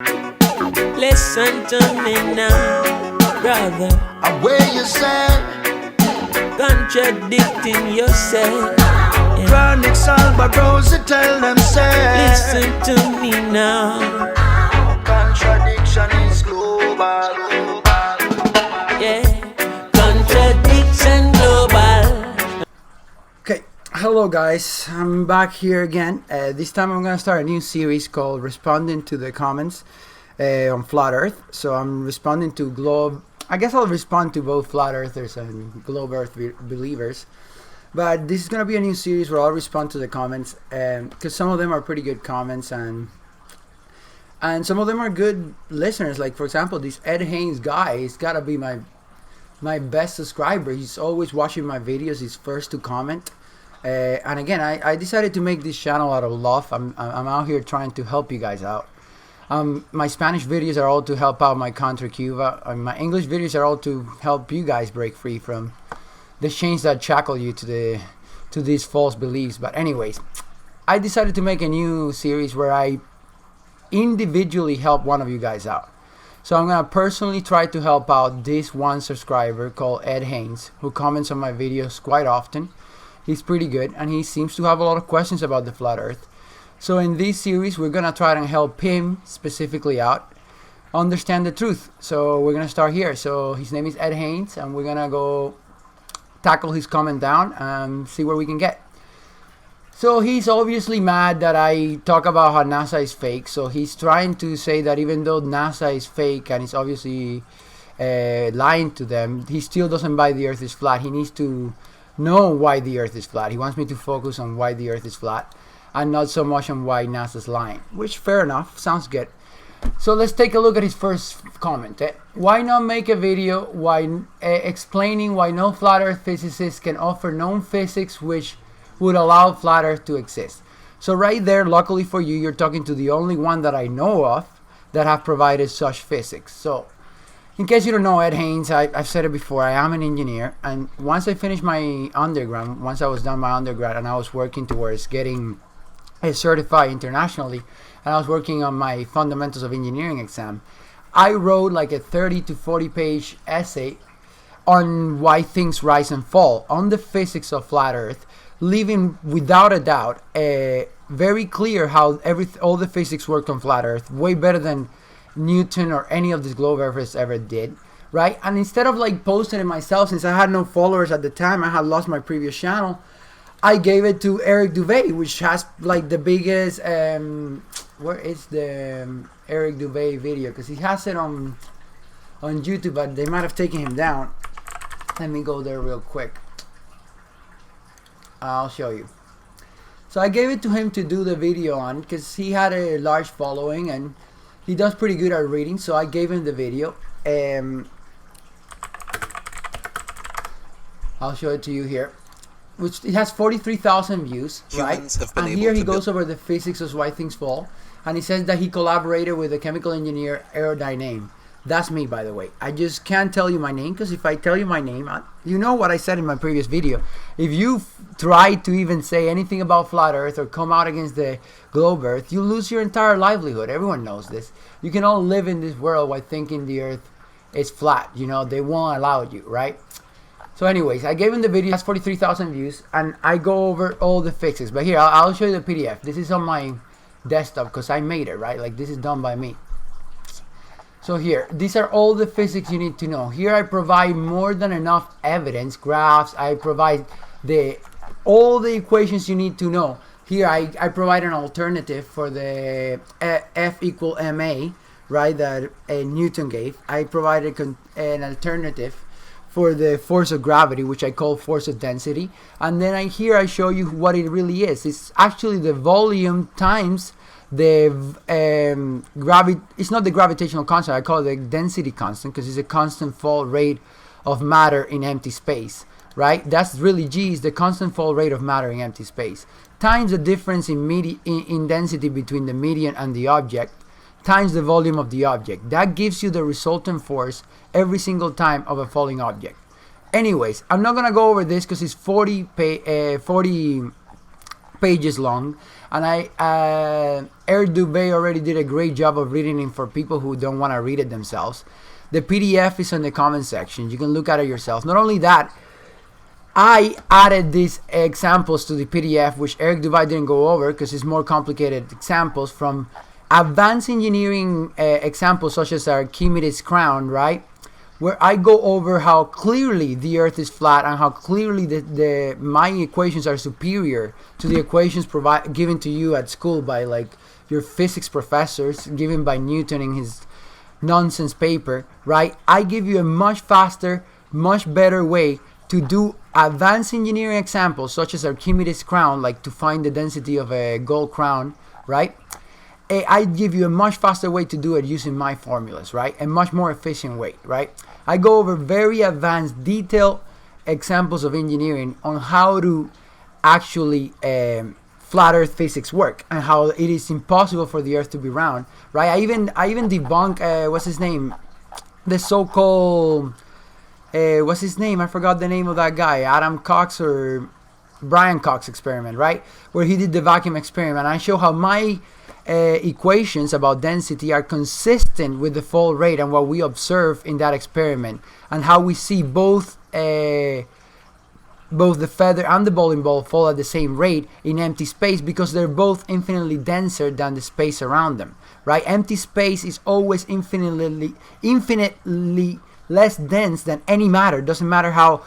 Listen to me now, brother. Where you say, Contradicting yourself. Chronic Salbarossi tell them say, Listen to me now. contradiction is global. Yeah, contradiction global. Okay, hello guys, I'm back here again. This time I'm gonna start a new series called Responding to the Comments on Flat Earth. So I'm responding to I guess I'll respond to both Flat Earthers and Globe Earth believers. But this is gonna be a new series where I'll respond to the comments, because some of them are pretty good comments and some of them are good listeners. Like for example, this Ed Haynes guy, he's gotta be my best subscriber. He's always watching my videos. He's first to comment. And again, I decided to make this channel out of love. I'm out here trying to help you guys out. My Spanish videos are all to help out my country, Cuba. My English videos are all to help you guys break free from the chains that shackle you to these false beliefs. But anyways, I decided to make a new series where I individually help one of you guys out. So I'm gonna personally try to help out this one subscriber called Ed Haynes, who comments on my videos quite often. He's pretty good and he seems to have a lot of questions about the flat earth. So in this series we're gonna try and help him specifically out understand the truth. So we're gonna start here. So his name is Ed Haynes and we're gonna go tackle his comment down and see where we can get. So he's obviously mad that I talk about how NASA is fake. So he's trying to say that even though NASA is fake and it's obviously lying to them, he still doesn't buy the earth is flat. He needs to know why the earth is flat. He wants me to focus on why the earth is flat and not so much on why NASA's lying, which fair enough, sounds good. So let's take a look at his first comment. Why not make a video explaining why no flat earth physicist can offer known physics which would allow flat earth to exist? So right there, luckily for you, you're talking to the only one that I know of that have provided such physics. So in case you don't know, Ed Haynes, I've said it before, I am an engineer, and once I finished my undergrad, once I was done my undergrad and I was working towards getting certified internationally, and I was working on my fundamentals of engineering exam, I wrote like a 30 to 40 page essay on why things rise and fall, on the physics of flat earth, leaving without a doubt very clear how all the physics worked on flat earth way better than Newton or any of these globe earthers ever did, right? And instead of like posting it myself, since I had no followers at the time, I had lost my previous channel, I gave it to Eric Duvey, which has like the biggest where is the Eric Duvey video? Because he has it on YouTube, but they might have taken him down. Let me go there real quick. I'll show you. So I gave it to him to do the video on, because he had a large following and he does pretty good at reading. So I gave him the video. I'll show it to you here, which it has 43,000 views, right? And here he goes over the physics of why things fall, and he says that he collaborated with the chemical engineer Aerodyname. That's me, by the way. I just can't tell you my name, because if I tell you my name, you know what I said in my previous video. If you try to even say anything about flat earth or come out against the globe earth, you lose your entire livelihood. Everyone knows this. You can all live in this world while thinking the earth is flat. You know, they won't allow you, right? So anyways, I gave him the video. It has 43,000 views, and I go over all the fixes. But here, I'll show you the PDF. This is on my desktop because I made it, right? Like, this is done by me. So here, these are all the physics you need to know. Here I provide more than enough evidence, graphs. I provide all the equations you need to know. Here I provide an alternative for the F equal ma, right, that Newton gave. I provided an alternative for the force of gravity, which I call force of density. And then here I show you what it really is. It's actually the volume times the it's not the gravitational constant, I call it the density constant, because it's a constant fall rate of matter in empty space, right? That's really G, is the constant fall rate of matter in empty space, times the difference in density between the medium and the object, times the volume of the object. That gives you the resultant force every single time of a falling object. Anyways, I'm not gonna go over this because it's 40 pages long, and Eric Dubé already did a great job of reading it for people who don't want to read it themselves. The PDF is in the comment section. You can look at it yourself. Not only that, I added these examples to the PDF, which Eric Dubé didn't go over because it's more complicated examples from advanced engineering examples such as Archimedes' crown, right? Where I go over how clearly the Earth is flat and how clearly my equations are superior to the equations given to you at school by like your physics professors, given by Newton in his nonsense paper, right? I give you a much faster, much better way to do advanced engineering examples such as Archimedes' crown, like to find the density of a gold crown, right? I give you a much faster way to do it using my formulas, right? A much more efficient way, right? I go over very advanced, detailed examples of engineering on how to actually flat Earth physics work and how it is impossible for the Earth to be round, right? I even debunk what's his name, the so-called what's his name? I forgot the name of that guy, Adam Cox or Brian Cox experiment, right? Where he did the vacuum experiment. I show how my equations about density are consistent with the fall rate and what we observe in that experiment, and how we see both the feather and the bowling ball fall at the same rate in empty space because they're both infinitely denser than the space around them, right? Empty space is always infinitely less dense than any matter. Doesn't matter how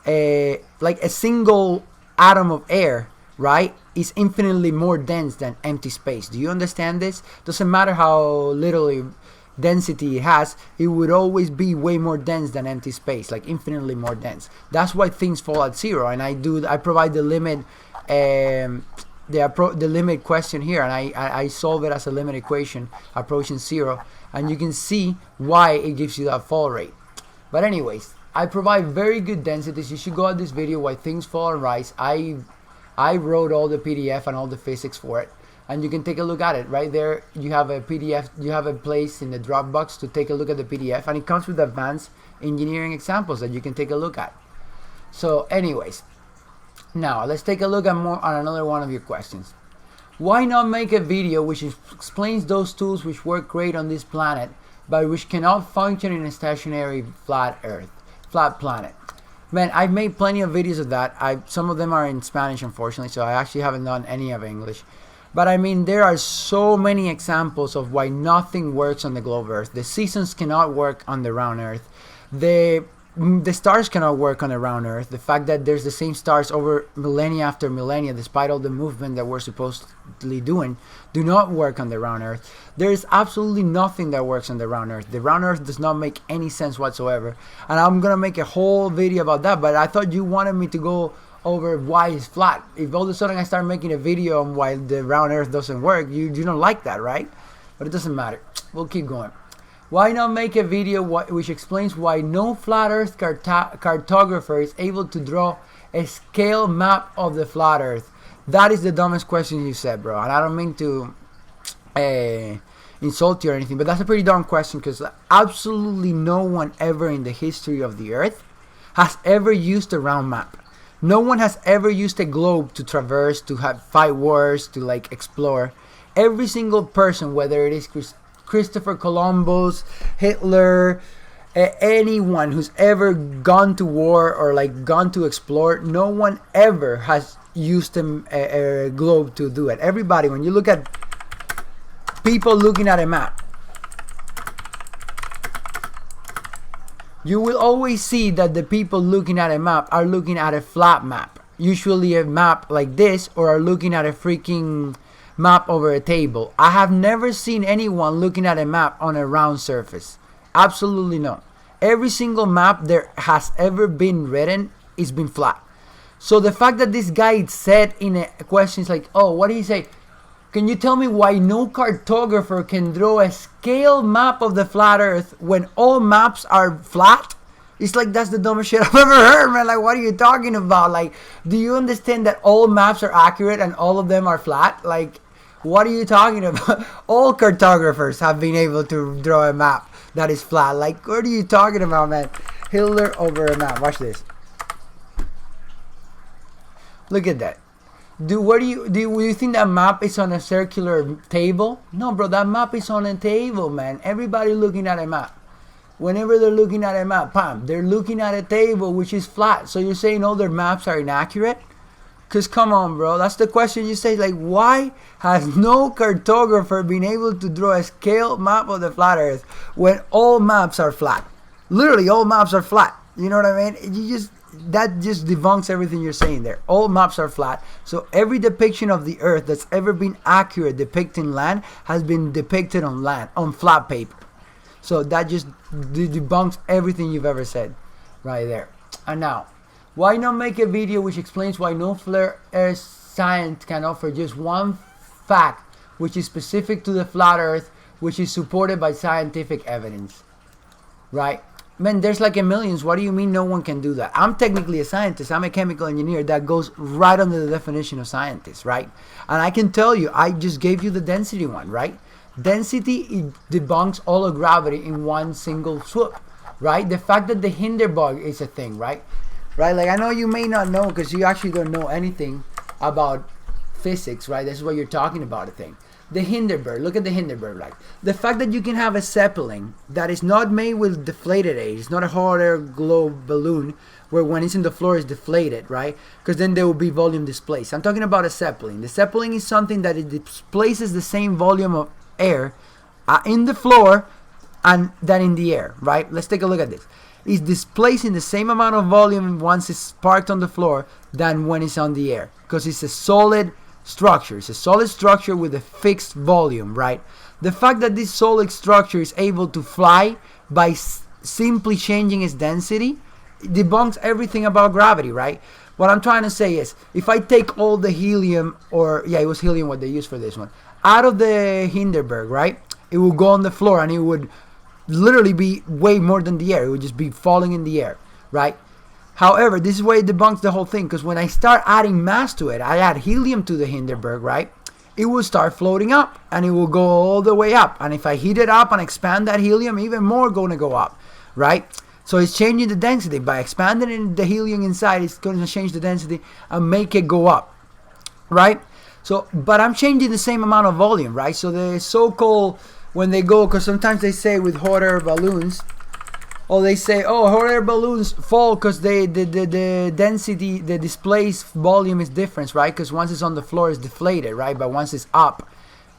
like a single atom of air, right, is infinitely more dense than empty space. Do you understand this? Doesn't matter how little density it has, it would always be way more dense than empty space, like infinitely more dense. That's why things fall at zero, and I provide the limit the limit question here, and I solve it as a limit equation approaching zero, and you can see why it gives you that fall rate. But anyways, I provide very good densities. You should go at this video, Why Things Fall and Rise. I wrote all the PDF and all the physics for it, and you can take a look at it right there. You have a PDF, you have a place in the Dropbox to take a look at the PDF, and it comes with advanced engineering examples that you can take a look at. So anyways, now let's take a look at on another one of your questions. Why not make a video which explains those tools which work great on this planet but which cannot function in a stationary flat planet? Man, I've made plenty of videos of that. Some of them are in Spanish, unfortunately, so I actually haven't done any of English. But I mean, there are so many examples of why nothing works on the globe Earth. The seasons cannot work on the round Earth. The stars cannot work on the round Earth. The fact that there's the same stars over millennia after millennia, despite all the movement that we're supposedly doing, do not work on the round Earth. There is absolutely nothing that works on the round Earth. The round Earth does not make any sense whatsoever. And I'm going to make a whole video about that, but I thought you wanted me to go over why it's flat. If all of a sudden I start making a video on why the round Earth doesn't work, you don't like that, right? But it doesn't matter. We'll keep going. Why not make a video which explains why no flat Earth cartographer is able to draw a scale map of the flat Earth? That is the dumbest question you said, bro. And I don't mean to insult you or anything, but that's a pretty dumb question because absolutely no one ever in the history of the Earth has ever used a round map. No one has ever used a globe to traverse, to fight wars, to like explore. Every single person, whether it is Christopher Columbus, Hitler, anyone who's ever gone to war or like gone to explore, no one ever has used a globe to do it. Everybody, when you look at people looking at a map, you will always see that the people looking at a map are looking at a flat map, usually a map like this, or are looking at a freaking map over a table. I have never seen anyone looking at a map on a round surface. Absolutely no. Every single map there has ever been written is been flat. So the fact that this guy said in a question is like, oh, what did he say? Can you tell me why no cartographer can draw a scale map of the flat Earth when all maps are flat? It's like, that's the dumbest shit I've ever heard, man. Like, what are you talking about? Like, do you understand that all maps are accurate and all of them are flat? Like, what are you talking about? All cartographers have been able to draw a map that is flat. Like, what are you talking about, man? Hitler over a map. Watch this. Look at that. Do you think that map is on a circular table? No, bro, that map is on a table, man. Everybody looking at a map. Whenever they're looking at a map, bam, they're looking at a table which is flat. So you're saying all their maps are inaccurate? Because come on, bro, that's the question you say. Like, why has no cartographer been able to draw a scale map of the flat Earth when all maps are flat? Literally, all maps are flat. You know what I mean? That just debunks everything you're saying there. All maps are flat. So every depiction of the Earth that's ever been accurate depicting land has been depicted on land, on flat paper. So that just debunks everything you've ever said right there. And now, why not make a video which explains why no flat Earth science can offer just one fact which is specific to the flat Earth, which is supported by scientific evidence? Right? Man, there's like a millions. What do you mean no one can do that? I'm technically a scientist. I'm a chemical engineer. That goes right under the definition of scientist, right? And I can tell you, I just gave you the density one, right? Density, it debunks all of gravity in one single swoop, right? The fact that the Hindenburg is a thing, right? Right? Like, I know you may not know because you actually don't know anything about physics, right? This is what you're talking about, a thing. The Hindenburg, look at the Hindenburg, like the fact that you can have a Zeppelin that is not made with deflated air, it's not a hot air globe balloon where when it's in the floor is deflated, right? Because then there will be volume displaced. I'm talking about a Zeppelin. The Zeppelin is something that it displaces the same volume of air in the floor and than in the air, right? Let's take a look at this. It's displacing the same amount of volume once it's parked on the floor than when it's on the air because it's a solid structure. It's a solid structure with a fixed volume, right? The fact that this solid structure is able to fly by simply changing its density debunks everything about gravity, right? What I'm trying to say is, if I take all the helium, or yeah, it was helium what they used for this one, out of the Hindenburg, right? It will go on the floor and it would literally be way more than the air. It would just be falling in the air, right? However, this is where it debunks the whole thing, because when I start adding mass to it, I add helium to the Hindenburg, right? It will start floating up and it will go all the way up. And if I heat it up and expand that helium, even more going to go up, right? So it's changing the density. By expanding the helium inside, it's going to change the density and make it go up, right? So, but I'm changing the same amount of volume, right? So the so-called, when they go, because sometimes they say with hot air balloons, or they say, oh, hot air balloons fall because the density, the displaced volume is different, right? Because once it's on the floor, it's deflated, right? But once it's up,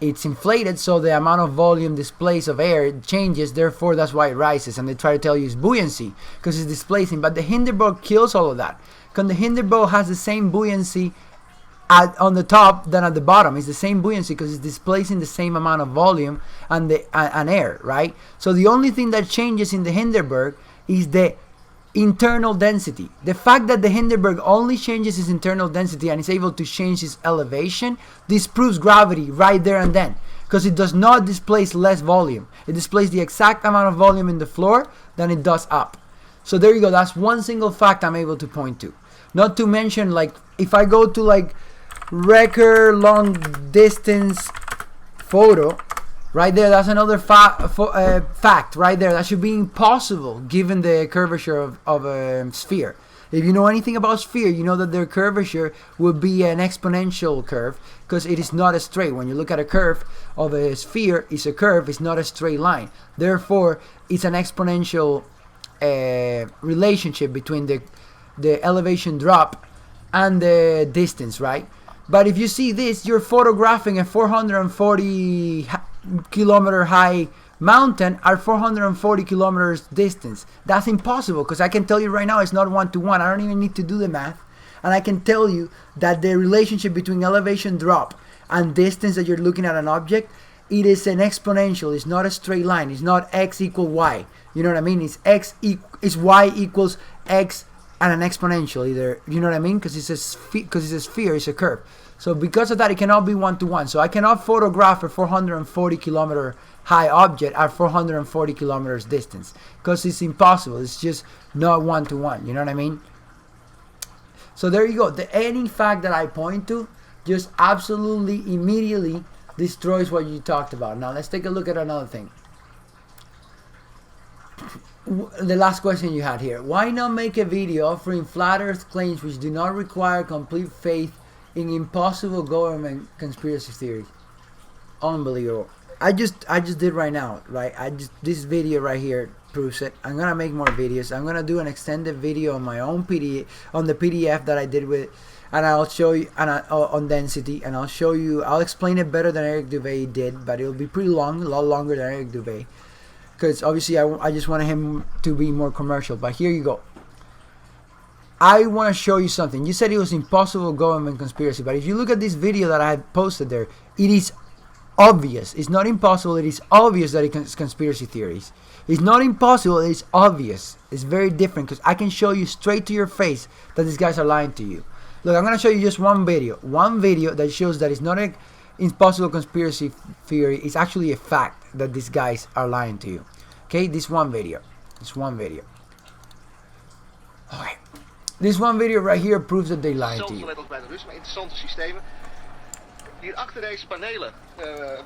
it's inflated, so the amount of volume displaced of air changes, therefore that's why it rises. And they try to tell you it's buoyancy because it's displacing. But the Hindenburg kills all of that, because the Hindenburg has the same buoyancy on the top than at the bottom. It's the same buoyancy because it's displacing the same amount of volume and air, right? So the only thing that changes in the Hindenburg is the internal density. The fact that the Hindenburg only changes its internal density and is able to change its elevation disproves gravity right there and then, because it does not displace less volume. It displaces the exact amount of volume in the floor than it does up. So there you go. That's one single fact I'm able to point to. Not to mention, like, if I go to like record long distance photo right there, that's another fact right there. That should be impossible given the curvature of a sphere. If you know anything about sphere, you know that their curvature would be an exponential curve because it is not a straight. When you look at a curve of a sphere, it's a curve, it's not a straight line. Therefore, it's an exponential relationship between the elevation drop and the distance, right? But if you see this, you're photographing a 440 kilometer high mountain at 440 kilometers distance. That's impossible, because I can tell you right now it's not 1-to-1. I don't even need to do the math. And I can tell you that the relationship between elevation drop and distance that you're looking at an object, it is an exponential. It's not a straight line. It's not x equal y. You know what I mean? It's y equals x and an exponential, either, you know what I mean? Because it's a sphere, it's a curve. So because of that, it cannot be 1-to-1. So I cannot photograph a 440 kilometer high object at 440 kilometers distance, because it's impossible. It's just not 1-to-1. You know what I mean? So there you go. Any fact that I point to just absolutely immediately destroys what you talked about. Now let's take a look at another thing. The last question you had here. Why not make a video offering flat earth claims which do not require complete faith in impossible government conspiracy theories. Unbelievable. I just did right now, right? This video right here proves it. I'm gonna make more videos. I'm gonna do an extended video on my own PDF, on the PDF that I did with, and I'll show you on density, and I'll show you. I'll explain it better than Eric Duvey did, but it'll be pretty long, a lot longer than Eric Duvey, because obviously I just wanted him to be more commercial. But here you go. I want to show you something. You said it was impossible government conspiracy, but if you look at this video that I had posted there, it is obvious. It's not impossible. It is obvious that it's conspiracy theories. It's not impossible. It's obvious. It's very different because I can show you straight to your face that these guys are lying to you. Look, I'm going to show you just one video that shows that it's not an impossible conspiracy theory. It's actually a fact that these guys are lying to you. Okay, this one video. Okay. This one video right here proves that they lie to you. Interessante systemen. Hier achter deze panelen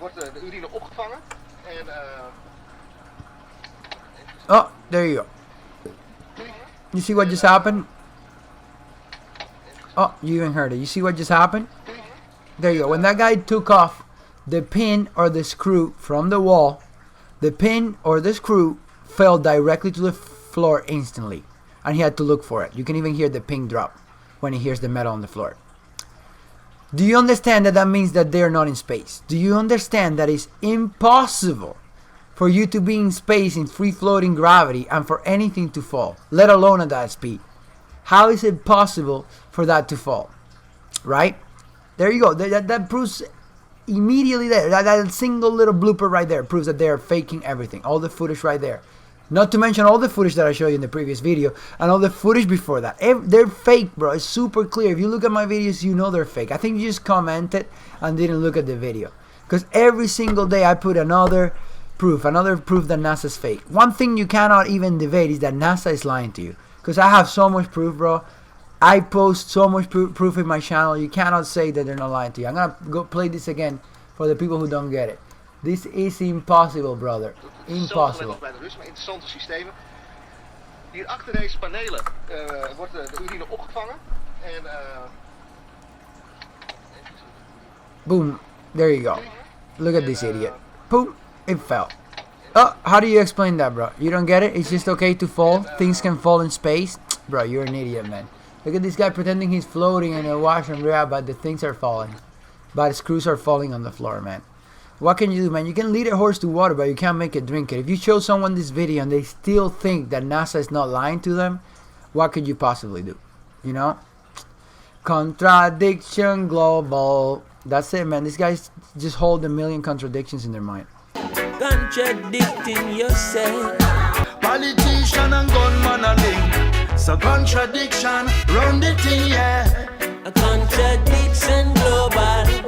wordt de urine opgevangen. En, oh, there you go. You see what just happened? Oh, you even heard it. You see what just happened? There you go. When that guy took off the pin or the screw from the wall, the pin or the screw fell directly to the floor instantly. And he had to look for it. You can even hear the ping drop when he hears the metal on the floor. Do you understand that means that they're not in space? Do you understand that it's impossible for you to be in space in free floating gravity and for anything to fall, let alone at that speed? How is it possible for that to fall? Right? There you go. That proves immediately there. That single little blooper right there proves that they are faking everything. All the footage right there. Not to mention all the footage that I showed you in the previous video and all the footage before that. They're fake, bro. It's super clear. If you look at my videos, you know they're fake. I think you just commented and didn't look at the video. Because every single day I put another proof that NASA's fake. One thing you cannot even debate is that NASA is lying to you. Because I have so much proof, bro. I post so much proof in my channel. You cannot say that they're not lying to you. I'm going to go play this again for the people who don't get it. This is impossible, brother. Impossible. bij de rust, maar interessante systemen. Hier achter deze panelen wordt de urine opgevangen. En, boom. There you go. Look at this idiot. Boom. It fell. Oh, how do you explain that, bro? You don't get it? It's just okay to fall? Things can fall in space? Bro, you're an idiot, man. Look at this guy pretending he's floating in a wash and grab, but the things are falling. But screws are falling on the floor, man. What can you do, man? You can lead a horse to water, but you can't make it drink it. If you show someone this video and they still think that NASA is not lying to them, what could you possibly do? You know? Contradiction global. That's it, man. These guys just hold a million contradictions in their mind. Contradicting yourself. Politician and gunman a link. So contradiction, run the thing, yeah.